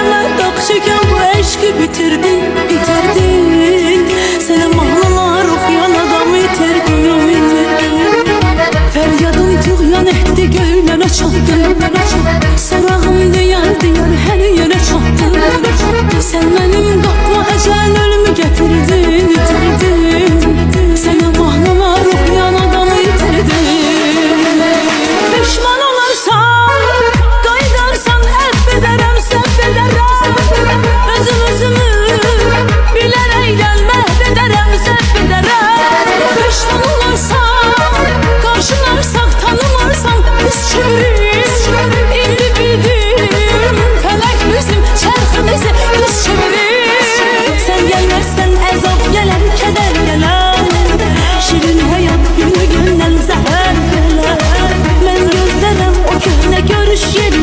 Yüreğime dağ çeken bu eşki bitirdin, bitirdin. Sana mahnılar okuyan adamı itirdin. Feryadın tüğyan etti, göğlene çattı. Sorağım diyar diyar her yere çattı. Sen benim kapma ecel ölümü getirdin, getirdin. Sana mahnılar okuyan adamı itirdin. Pişman olarsan, qaydarsan affederem, səhv ederem. Özümü bilərək gəlməz edərəm, səhv ederem. Pişman olarsan, qarşılarsan, tanımarsan biz çeviriz. İndi bildim, fələk bizim çərximizi biz çeviriz. Sen gelmezsen əzab gələn, kədər gələn. Şirin həyat günü gündən zəhər gələn. Mən gözlərəm o köhnə görüş yeri